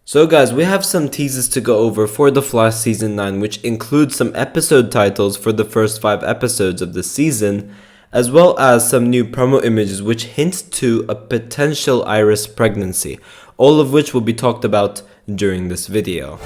So guys, we have some teasers to go over for The Flash Season 9, which includes some episode titles for the first 5 episodes of the season, as well as some new promo images which hint to a potential Iris pregnancy, all of which will be talked about during this video.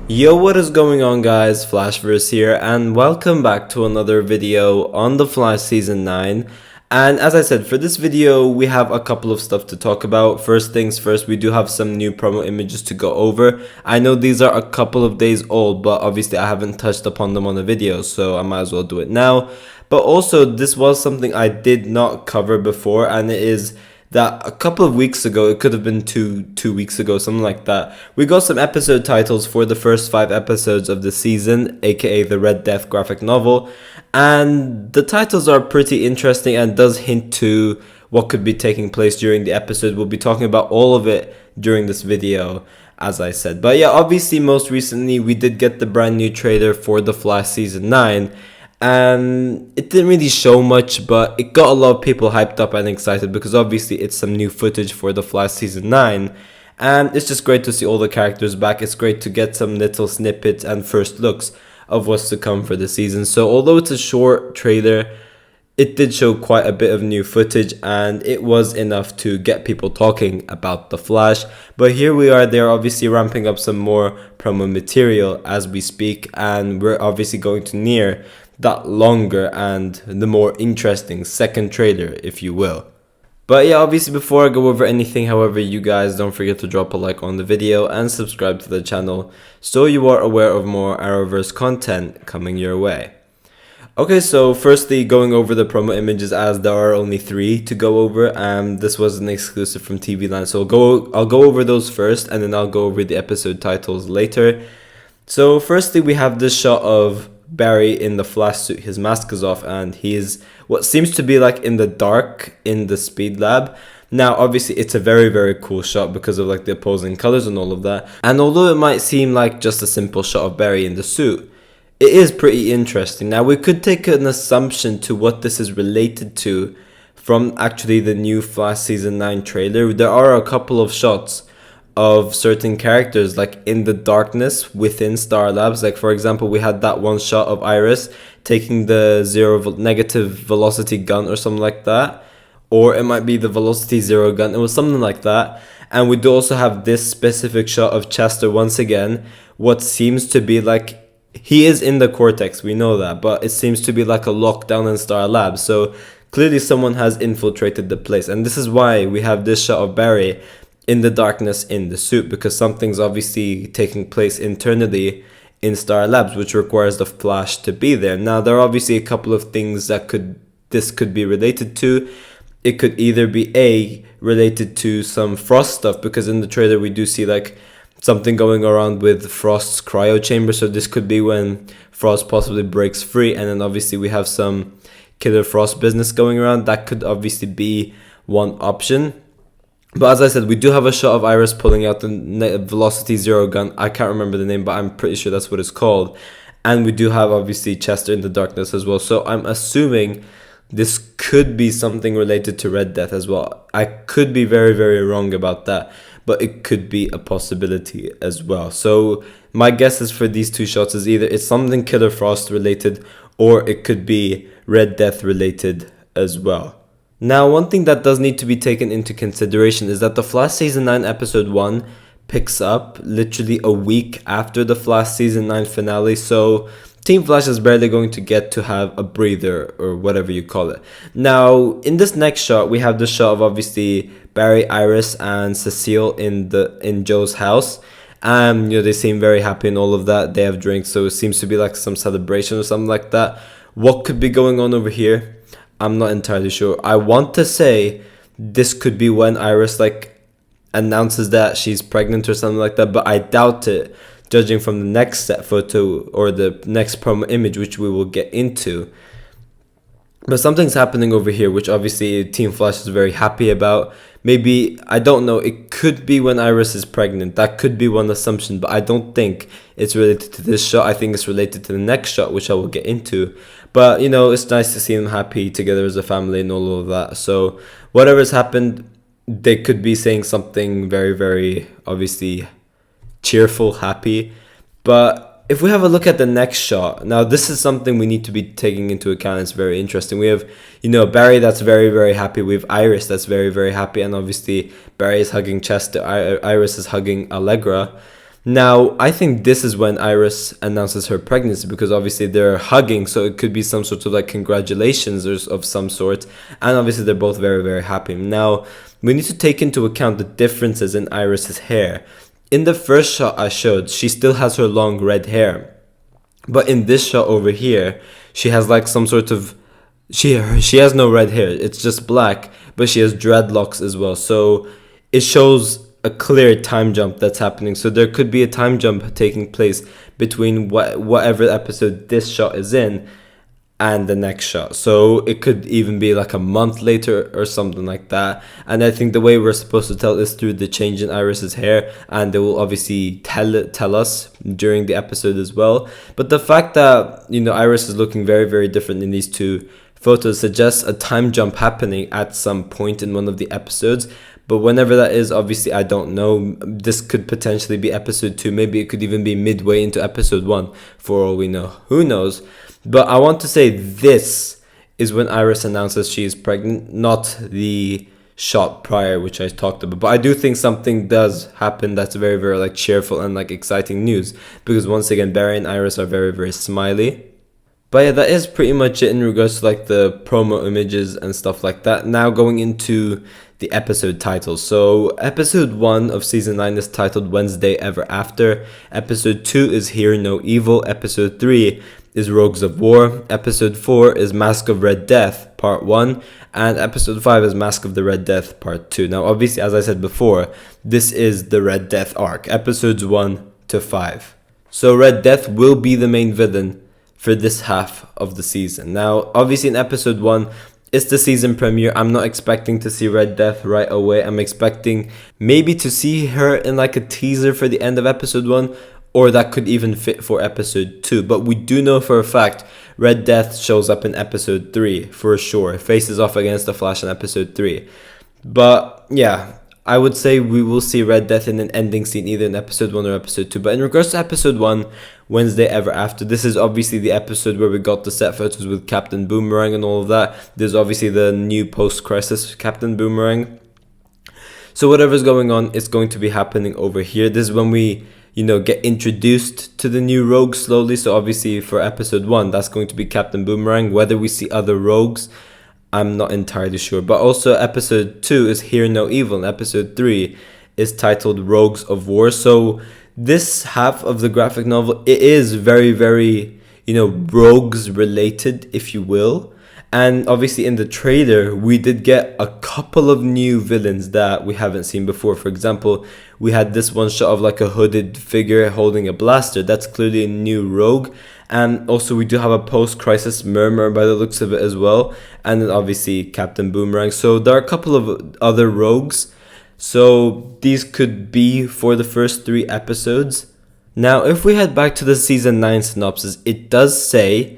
Yo, what is going on guys, Flashverse here, and welcome back to another video on The Flash Season 9. And as I said, for this video, we have a couple of stuff to talk about. First things first, we do have some new promo images to go over. I know these are a couple of days old, but obviously I haven't touched upon them on the video, so I might as well do it now. But also, this was something I did not cover before, and it is that a couple of weeks ago, it could have been two weeks ago, something like that, we got some episode titles for the first 5 episodes of the season, aka the Red Death graphic novel, and the titles are pretty interesting and does hint to what could be taking place during the episode. We'll be talking about all of it during this video, as I said. But yeah, obviously most recently we did get the brand new trailer for The Flash Season 9, and it didn't really show much, but it got a lot of people hyped up and excited because obviously it's some new footage for The Flash Season 9, and it's just great to see all the characters back. It's great to get some little snippets and first looks of what's to come for the season. So although it's a short trailer, it did show quite a bit of new footage, and it was enough to get people talking about The Flash. But here we are, they're obviously ramping up some more promo material as we speak, and we're obviously going to near that longer and the more interesting second trailer, if you will. But yeah, obviously before I go over anything, however, you guys don't forget to drop a like on the video and subscribe to the channel so you are aware of more Arrowverse content coming your way. Okay, so firstly, going over the promo images, as there are only 3 to go over, and this was an exclusive from TV Land, so I'll go over those first, and then I'll go over the episode titles later. So firstly, we have this shot of Barry in the Flash suit. His mask is off and he's what seems to be like in the dark in the speed lab. Now obviously it's a very cool shot because of like the opposing colors and all of that, and although it might seem like just a simple shot of Barry in the suit, it is pretty interesting. Now we could take an assumption to what this is related to from actually the new Flash Season 9 trailer. There are a couple of shots of certain characters like in the darkness within Star Labs. Like for example, we had that one shot of Iris taking the negative velocity gun or something like that, or it might be the velocity 0 gun. It was something like that. And we do also have this specific shot of Chester once again, what seems to be like he is in the cortex, we know that, but it seems to be like a lockdown in Star Labs. So clearly someone has infiltrated the place, and this is why we have this shot of Barry in the darkness in the suit, because something's obviously taking place internally in Star Labs, which requires the Flash to be there. Now there are obviously a couple of things that this could be related to. It could either be related to some Frost stuff, because in the trailer we do see like something going around with Frost's cryo chamber, so this could be when Frost possibly breaks free, and then obviously we have some Killer Frost business going around. That could obviously be one option. But as I said, we do have a shot of Iris pulling out the velocity 0 gun. I can't remember the name, but I'm pretty sure that's what it's called. And we do have obviously Chester in the darkness as well. So I'm assuming this could be something related to Red Death as well. I could be very wrong about that, but it could be a possibility as well. So my guess is for these 2 shots is either it's something Killer Frost related, or it could be Red Death related as well. Now, one thing that does need to be taken into consideration is that The Flash Season 9 Episode 1 picks up literally a week after the Flash Season 9 finale, so Team Flash is barely going to get to have a breather, or whatever you call it. Now, in this next shot, we have the shot of obviously Barry, Iris, and Cecile in Joe's house. They seem very happy and all of that. They have drinks, so it seems to be like some celebration or something like that. What could be going on over here? I'm not entirely sure. I want to say this could be when Iris like announces that she's pregnant or something like that, but I doubt it, judging from the next set photo or the next promo image, which we will get into. But something's happening over here, which obviously Team Flash is very happy about. Maybe, I don't know, it could be when Iris is pregnant. That could be one assumption, but I don't think it's related to this shot. I think it's related to the next shot, which I will get into. But, it's nice to see them happy together as a family and all of that. So whatever's happened, they could be saying something very, very obviously cheerful, happy. But if we have a look at the next shot, now this is something we need to be taking into account. It's very interesting. We have, Barry that's very, very happy. We have Iris that's very, very happy. And obviously Barry is hugging Chester. Iris is hugging Allegra. Now, I think this is when Iris announces her pregnancy, because obviously they're hugging, so it could be some sort of like congratulations or of some sort. And obviously they're both very, very happy. Now, we need to take into account the differences in Iris's hair. In the first shot I showed, she still has her long red hair. But in this shot over here, she has like some sort of... She has no red hair. It's just black, but she has dreadlocks as well. So it shows a clear time jump that's happening. So there could be a time jump taking place between whatever episode this shot is in and the next shot. So it could even be like a month later or something like that. And I think the way we're supposed to tell is through the change in Iris's hair, and they will obviously tell us during the episode as well. But the fact that Iris is looking very, very different in these two photos suggests a time jump happening at some point in one of the episodes. But whenever that is, obviously I don't know. This could potentially be episode 2. Maybe it could even be midway into episode 1 for all we know. Who knows? But I want to say this is when Iris announces she is pregnant, not the shot prior, which I talked about. But I do think something does happen that's very, very like cheerful and like exciting news, because once again, Barry and Iris are very, very smiley. But yeah, that is pretty much it in regards to like the promo images and stuff like that. Now going into the episode titles. So episode 1 of season 9 is titled Wednesday Ever After. Episode 2 is Hear No Evil. Episode 3 is Rogues of War. Episode 4 is Mask of Red Death Part 1. And episode 5 is Mask of the Red Death Part 2. Now obviously, as I said before, this is the Red Death arc, episodes 1 to 5. So Red Death will be the main villain for this half of the season. Now obviously in episode 1, it's the season premiere. I'm not expecting to see Red Death right away. I'm expecting maybe to see her in like a teaser for the end of episode 1, or that could even fit for episode 2. But we do know for a fact Red Death shows up in episode 3 for sure. Faces off against the Flash in episode 3. But yeah, I would say we will see Red Death in an ending scene either in episode 1 or episode 2. But in regards to episode 1, Wednesday Ever After, this is obviously the episode where we got the set photos with Captain Boomerang and all of that. There's obviously the new post-crisis Captain Boomerang. So whatever's going on is going to be happening over here. This is when we, get introduced to the new rogues slowly. So obviously for episode 1, that's going to be Captain Boomerang. Whether we see other rogues, I'm not entirely sure. But also episode 2 is Hear No Evil, and episode 3 is titled Rogues of War. So this half of the graphic novel, it is very, very, rogues related, if you will. And obviously in the trailer, we did get a couple of new villains that we haven't seen before. For example, we had this one shot of like a hooded figure holding a blaster. That's clearly a new rogue. And also we do have a post-crisis Murmur by the looks of it as well. And then obviously Captain Boomerang. So there are a couple of other rogues. So these could be for the first 3 episodes. Now, if we head back to the season 9 synopsis, it does say,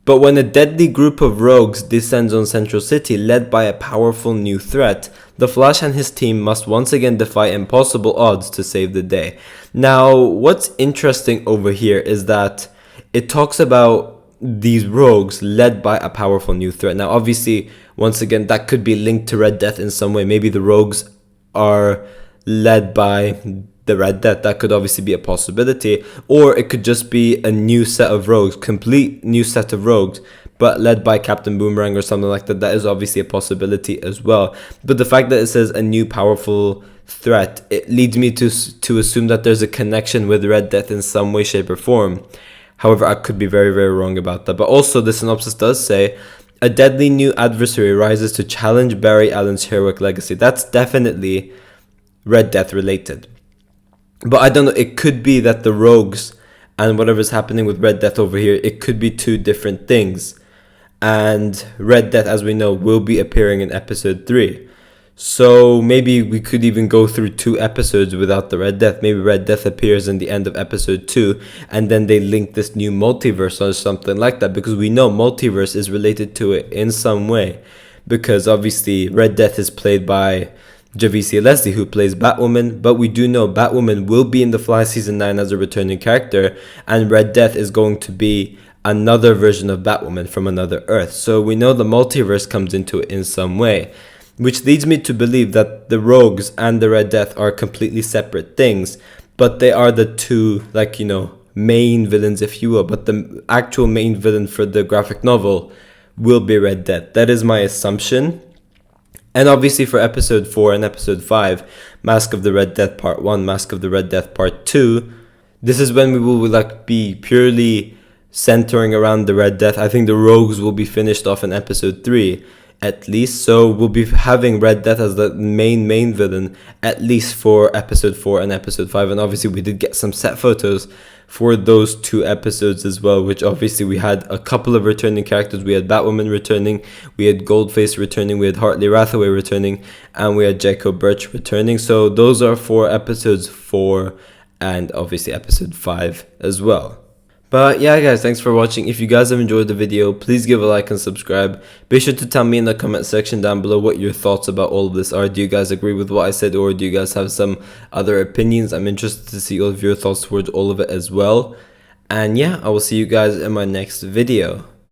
but when a deadly group of rogues descends on Central City led by a powerful new threat, the Flash and his team must once again defy impossible odds to save the day. Now, what's interesting over here is that it talks about these rogues led by a powerful new threat. Now, obviously, once again, that could be linked to Red Death in some way. Maybe the rogues are led by the Red Death. That could obviously be a possibility. Or it could just be a new set of rogues, complete new set of rogues, but led by Captain Boomerang or something like that. That is obviously a possibility as well. But the fact that it says a new powerful threat, it leads me to assume that there's a connection with Red Death in some way, shape, or form. However, I could be very, very wrong about that. But also, the synopsis does say, a deadly new adversary rises to challenge Barry Allen's heroic legacy. That's definitely Red Death related. But I don't know, it could be that the rogues and whatever's happening with Red Death over here, it could be 2 different things. And Red Death, as we know, will be appearing in episode 3. So maybe we could even go through 2 episodes without the Red Death. Maybe Red Death appears in the end of episode 2, and then they link this new multiverse or something like that, because we know multiverse is related to it in some way. because obviously Red Death is played by Javicia Leslie, who plays Batwoman, but we do know Batwoman will be in The Fly Season 9 as a returning character, and Red Death is going to be another version of Batwoman from another Earth. So we know the multiverse comes into it in some way, which leads me to believe that the Rogues and the Red Death are completely separate things, but they are the two, like, you know, main villains, if you will. But the actual main villain for the graphic novel will be Red Death. That is my assumption. And obviously for episode 4 and episode 5, Mask of the Red Death Part 1, Mask of the Red Death Part 2, this is when we will like be purely centering around the Red Death. I think the Rogues will be finished off in episode 3 at least, so we'll be having Red Death as the main villain at least for episode 4 and episode 5. And obviously we did get some set photos for those 2 episodes as well, which obviously we had a couple of returning characters. We had Batwoman returning, we had Goldface returning, we had Hartley Rathaway returning, and we had Jacob Birch returning. So those are for episodes 4 and obviously episode 5 as well. But yeah guys, thanks for watching. If you guys have enjoyed the video, please give a like and subscribe. Be sure to tell me in the comment section down below what your thoughts about all of this are. Do you guys agree with what I said, or do you guys have some other opinions? I'm interested to see all of your thoughts towards all of it as well. And yeah, I will see you guys in my next video.